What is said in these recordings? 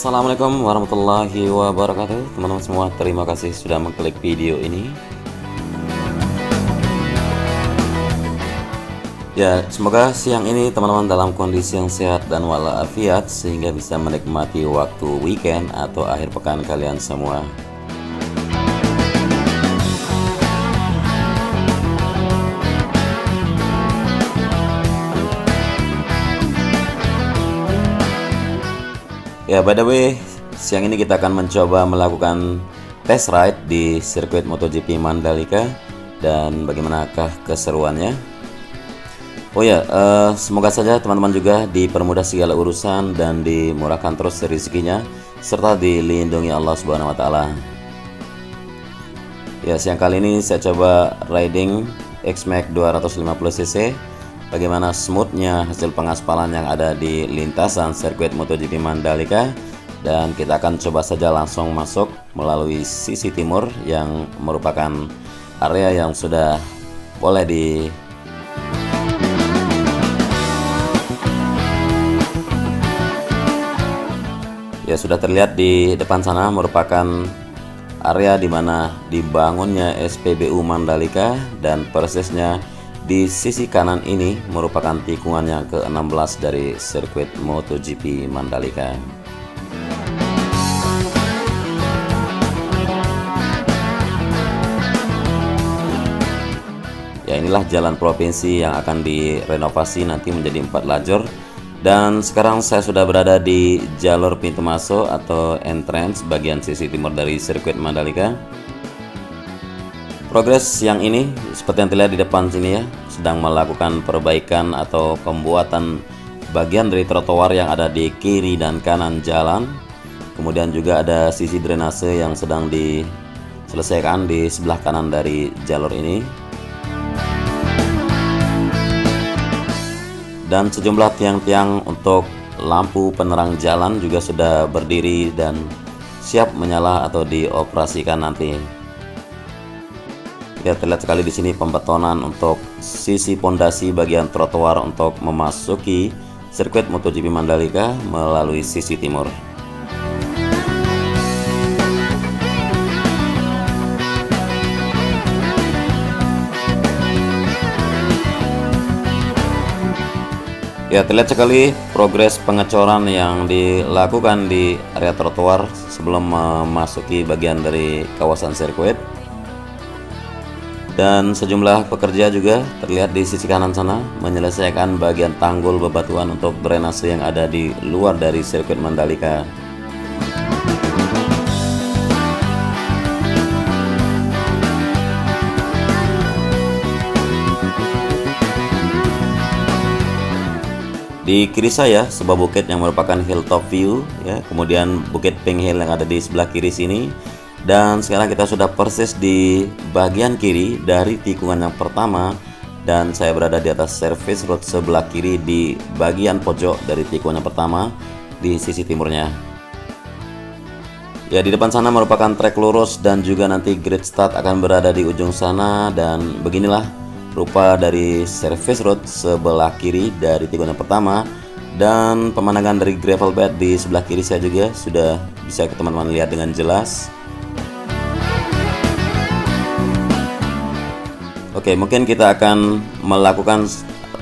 Assalamualaikum warahmatullahi wabarakatuh. Teman-teman semua, terima kasih sudah mengklik video ini. Ya, semoga siang ini teman-teman dalam kondisi yang sehat dan walafiat sehingga bisa menikmati waktu weekend atau akhir pekan kalian semua. Ya, by the way, siang ini kita akan mencoba melakukan test ride di sirkuit MotoGP Mandalika dan bagaimanakah keseruannya. Oh ya, semoga saja teman-teman juga dipermudah segala urusan dan dimurahkan terus rezekinya serta dilindungi Allah Subhanahu wa taala. Ya, siang kali ini saya coba riding X-Max 250cc. Bagaimana smoothnya hasil pengaspalan yang ada di lintasan sirkuit MotoGP Mandalika, dan kita akan coba saja langsung masuk melalui sisi timur yang merupakan area yang sudah boleh sudah terlihat di depan sana merupakan area di mana dibangunnya SPBU Mandalika, dan persisnya di sisi kanan ini merupakan tikungan yang ke-16 dari sirkuit MotoGP Mandalika. Ya, inilah jalan provinsi yang akan direnovasi nanti menjadi 4 lajur. Dan sekarang saya sudah berada di jalur pintu masuk atau entrance bagian sisi timur dari sirkuit Mandalika. Progres siang ini seperti yang terlihat di depan sini ya, sedang melakukan perbaikan atau pembuatan bagian dari trotoar yang ada di kiri dan kanan jalan. Kemudian juga ada sisi drainase yang sedang diselesaikan di sebelah kanan dari jalur ini. Dan sejumlah tiang-tiang untuk lampu penerang jalan juga sudah berdiri dan siap menyala atau dioperasikan nanti. Ya, terlihat sekali di sini pembetonan untuk sisi pondasi bagian trotoar untuk memasuki sirkuit MotoGP Mandalika melalui sisi timur. Ya, terlihat sekali progres pengecoran yang dilakukan di area trotoar sebelum memasuki bagian dari kawasan sirkuit. Dan sejumlah pekerja juga terlihat di sisi kanan sana menyelesaikan bagian tanggul bebatuan untuk drainase yang ada di luar dari sirkuit Mandalika. Di kiri saya sebuah bukit yang merupakan hilltop view ya, kemudian bukit Pink Hill yang ada di sebelah kiri sini. Dan sekarang kita sudah persis di bagian kiri dari tikungan yang pertama, dan saya berada di atas service road sebelah kiri di bagian pojok dari tikungan yang pertama di sisi timurnya. Ya, di depan sana merupakan trek lurus dan juga nanti grid start akan berada di ujung sana, dan beginilah rupa dari service road sebelah kiri dari tikungan yang pertama. Dan pemandangan dari gravel bed di sebelah kiri saya juga sudah bisa teman-teman lihat dengan jelas. Oke, mungkin kita akan melakukan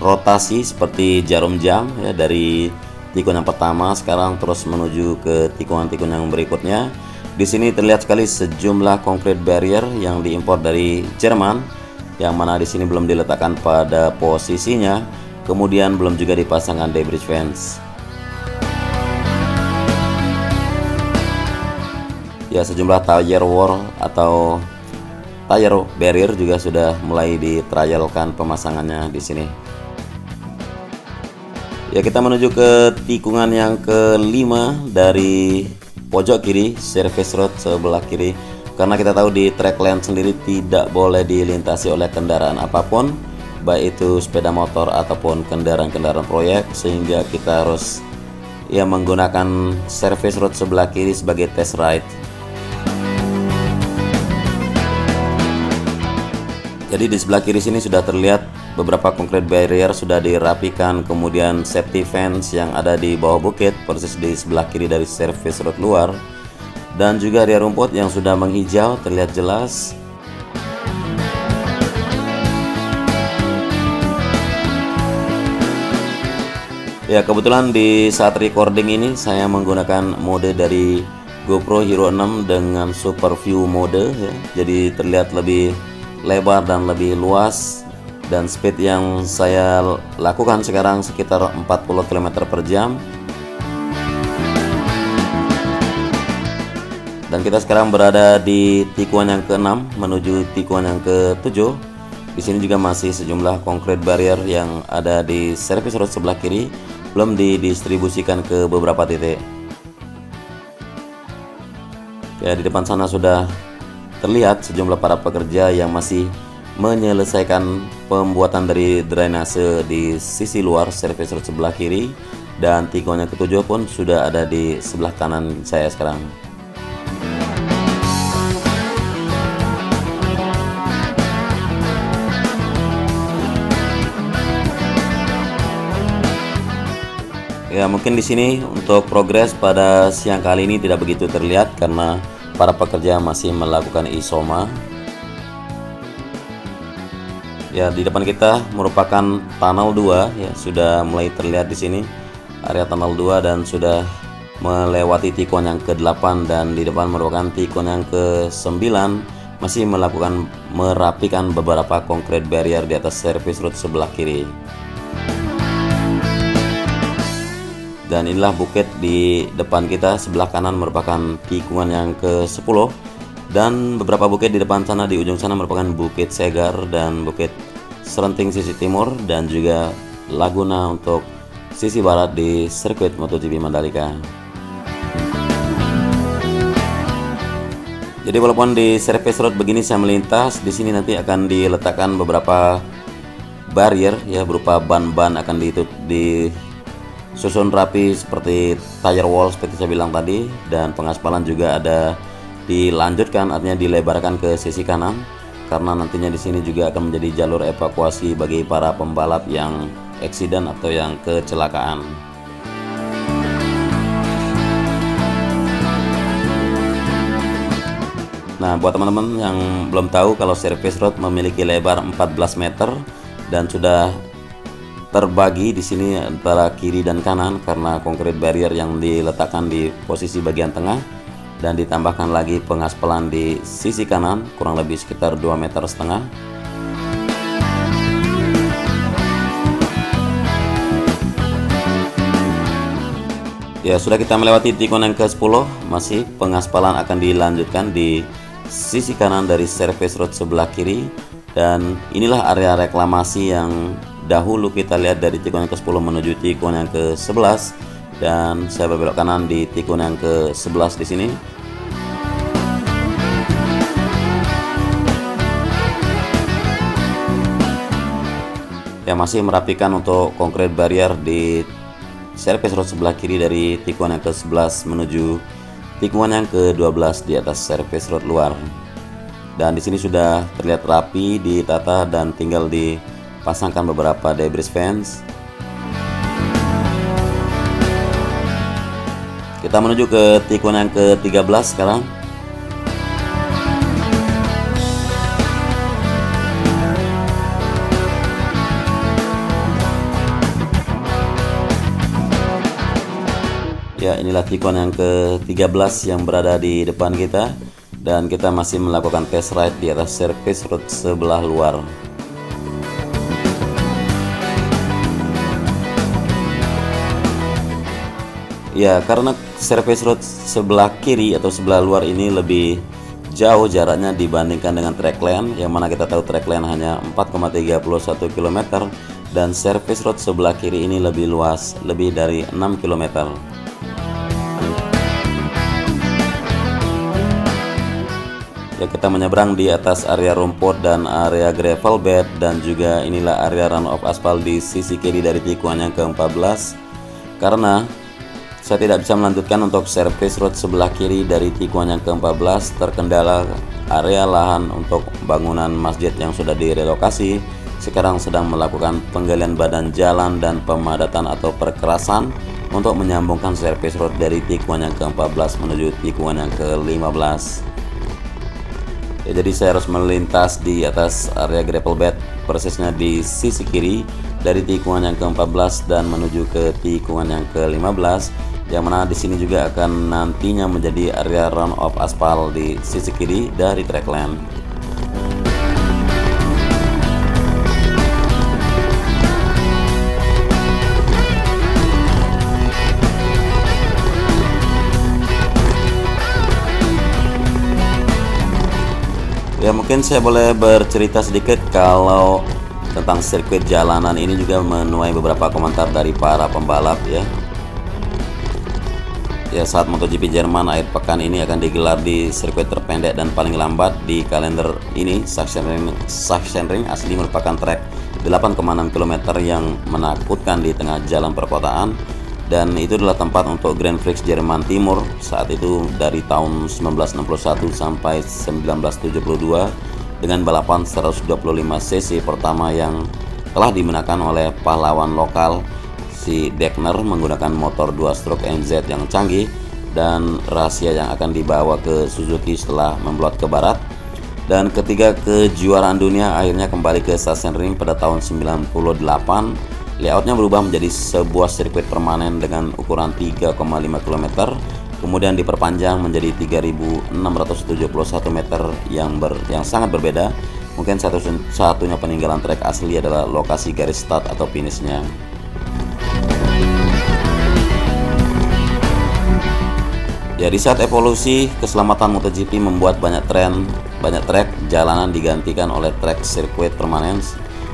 rotasi seperti jarum jam ya, dari tikungan yang pertama sekarang terus menuju ke tikungan-tikungan yang berikutnya. Di sini terlihat sekali sejumlah concrete barrier yang diimpor dari Jerman, yang mana di sini belum diletakkan pada posisinya, kemudian belum juga dipasangkan debris fence. Ya, sejumlah tire wall atau tire barrier juga sudah mulai ditrialkan pemasangannya di sini. Ya, kita menuju ke tikungan yang kelima dari pojok kiri service road sebelah kiri, karena kita tahu di track lane sendiri tidak boleh dilintasi oleh kendaraan apapun, baik itu sepeda motor ataupun kendaraan-kendaraan proyek, sehingga kita harus menggunakan service road sebelah kiri sebagai test ride. Jadi di sebelah kiri sini sudah terlihat beberapa concrete barrier sudah dirapikan, kemudian safety fence yang ada di bawah bukit persis di sebelah kiri dari service road luar, dan juga area rumput yang sudah menghijau terlihat jelas. Ya, kebetulan di saat recording ini saya menggunakan mode dari GoPro Hero 6 dengan Super View mode ya. Jadi terlihat lebih lebar dan lebih luas, dan speed yang saya lakukan sekarang sekitar 40 km per jam. Dan kita sekarang berada di tikungan yang ke-6 menuju tikungan yang ke-7. Di sini juga masih sejumlah concrete barrier yang ada di service road sebelah kiri belum didistribusikan ke beberapa titik. Ya, di depan sana sudah terlihat sejumlah para pekerja yang masih menyelesaikan pembuatan dari drainase di sisi luar service road sebelah kiri, dan tikungan yang ke-7 pun sudah ada di sebelah kanan saya sekarang. Ya, mungkin di sini untuk progres pada siang kali ini tidak begitu terlihat karena para pekerja masih melakukan isoma. Ya, di depan kita merupakan tunnel 2 ya, sudah mulai terlihat di sini area tunnel 2 dan sudah melewati tikungan yang ke-8, dan di depan merupakan tikungan yang ke-9 masih merapikan beberapa concrete barrier di atas service road sebelah kiri. Dan inilah bukit di depan kita sebelah kanan merupakan tikungan yang ke-10, dan beberapa bukit di depan sana di ujung sana merupakan Bukit Segar dan Bukit Serenting sisi timur, dan juga Laguna untuk sisi barat di sirkuit MotoGP Mandalika. Jadi walaupun di service road begini saya melintas, di sini nanti akan diletakkan beberapa barrier ya, berupa ban-ban akan disusun rapi seperti tire wall seperti saya bilang tadi, dan pengaspalan juga ada dilanjutkan, artinya dilebarkan ke sisi kanan karena nantinya di sini juga akan menjadi jalur evakuasi bagi para pembalap yang eksiden atau yang kecelakaan. Nah, buat teman-teman yang belum tahu, kalau service road memiliki lebar 14 meter dan sudah terbagi di sini antara kiri dan kanan karena concrete barrier yang diletakkan di posisi bagian tengah, dan ditambahkan lagi pengaspalan di sisi kanan kurang lebih sekitar 2,5 meter. Ya, sudah kita melewati tikungan yang ke-10, masih pengaspalan akan dilanjutkan di sisi kanan dari service road sebelah kiri, dan inilah area reklamasi yang dahulu kita lihat dari tikungan yang ke-10 menuju tikungan yang ke-11, dan saya berbelok kanan di tikungan yang ke-11 di sini. Ya, masih merapikan untuk concrete barrier di service road sebelah kiri dari tikungan yang ke-11 menuju tikungan yang ke-12 di atas service road luar. Dan di sini sudah terlihat rapi ditata dan tinggal dipasangkan beberapa debris fence. Kita menuju ke tikungan yang ke-13 sekarang. Ya, inilah tikungan yang ke-13 yang berada di depan kita, dan kita masih melakukan test ride di atas service road sebelah luar. Ya, karena service road sebelah kiri atau sebelah luar ini lebih jauh jaraknya dibandingkan dengan track lane, yang mana kita tahu track lane hanya 4,31 km, dan service road sebelah kiri ini lebih luas, lebih dari 6 km. Ya, kita menyeberang di atas area rumput dan area gravel bed, dan juga inilah area run off aspal di sisi kiri dari tikungan yang ke-14. Karena saya tidak bisa melanjutkan untuk service road sebelah kiri dari tikungan yang ke-14 terkendala area lahan untuk bangunan masjid yang sudah direlokasi sekarang sedang melakukan penggalian badan jalan dan pemadatan atau perkerasan untuk menyambungkan servis road dari tikungan yang ke-14 menuju tikungan yang ke-15. Ya, jadi saya harus melintas di atas area gravel bed, persisnya di sisi kiri dari tikungan yang ke-14 dan menuju ke tikungan yang ke-15, yang mana di sini juga akan nantinya menjadi area run off aspal di sisi kiri dari track lane. Ya, mungkin saya boleh bercerita sedikit kalau tentang sirkuit jalanan ini juga menuai beberapa komentar dari para pembalap ya. Ya, saat MotoGP Jerman akhir pekan ini akan digelar di sirkuit terpendek dan paling lambat di kalender ini. Sachsenring asli merupakan trek 8,6 km yang menakutkan di tengah jalan perkotaan, dan itu adalah tempat untuk Grand Prix Jerman Timur saat itu dari tahun 1961 sampai 1972 dengan balapan 125 cc pertama yang telah dimenangkan oleh pahlawan lokal si Degner menggunakan motor 2-stroke NZ yang canggih dan rahasia yang akan dibawa ke Suzuki setelah memblot ke barat. Dan ketiga kejuaraan dunia akhirnya kembali ke Sachsenring pada tahun 98. Layoutnya berubah menjadi sebuah sirkuit permanen dengan ukuran 3,5 km, kemudian diperpanjang menjadi 3.671 meter yang sangat berbeda. Mungkin satu-satunya peninggalan trek asli adalah lokasi garis start atau finishnya. Ya, di saat evolusi keselamatan MotoGP membuat banyak trek jalanan digantikan oleh trek sirkuit permanen,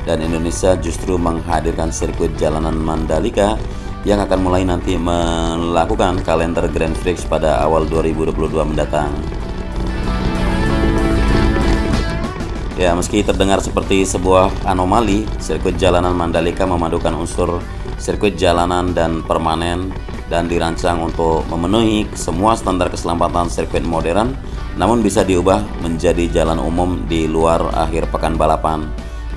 dan Indonesia justru menghadirkan sirkuit jalanan Mandalika yang akan mulai nanti melakukan kalender Grand Prix pada awal 2022 mendatang. Ya, meski terdengar seperti sebuah anomali, sirkuit jalanan Mandalika memadukan unsur sirkuit jalanan dan permanen dan dirancang untuk memenuhi semua standar keselamatan sirkuit modern, namun bisa diubah menjadi jalan umum di luar akhir pekan balapan.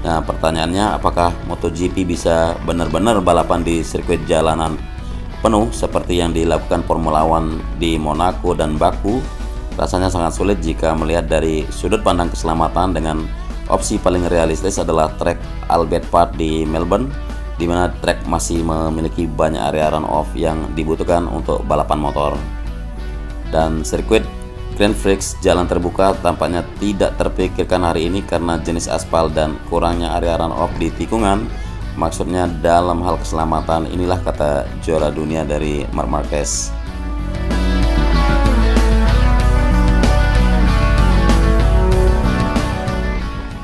Nah, pertanyaannya, apakah MotoGP bisa benar-benar balapan di sirkuit jalanan penuh seperti yang dilakukan Formula One di Monaco dan Baku? Rasanya sangat sulit jika melihat dari sudut pandang keselamatan, dengan opsi paling realistis adalah trek Albert Park di Melbourne, di mana trek masih memiliki banyak area run off yang dibutuhkan untuk balapan motor. Dan sirkuit Grand Prix jalan terbuka tampaknya tidak terpikirkan hari ini karena jenis aspal dan kurangnya area run off di tikungan. Maksudnya dalam hal keselamatan, inilah kata juara dunia dari Marc Marquez.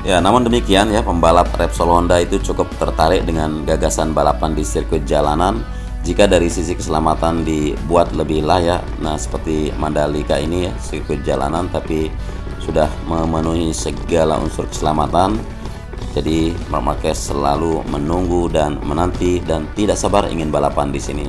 Ya, namun demikian ya, pembalap Repsol Honda itu cukup tertarik dengan gagasan balapan di sirkuit jalanan jika dari sisi keselamatan dibuat lebih layak. Nah, seperti Mandalika ini ya, sirkuit jalanan tapi sudah memenuhi segala unsur keselamatan. Jadi Marc Marquez selalu menunggu dan menanti dan tidak sabar ingin balapan di sini.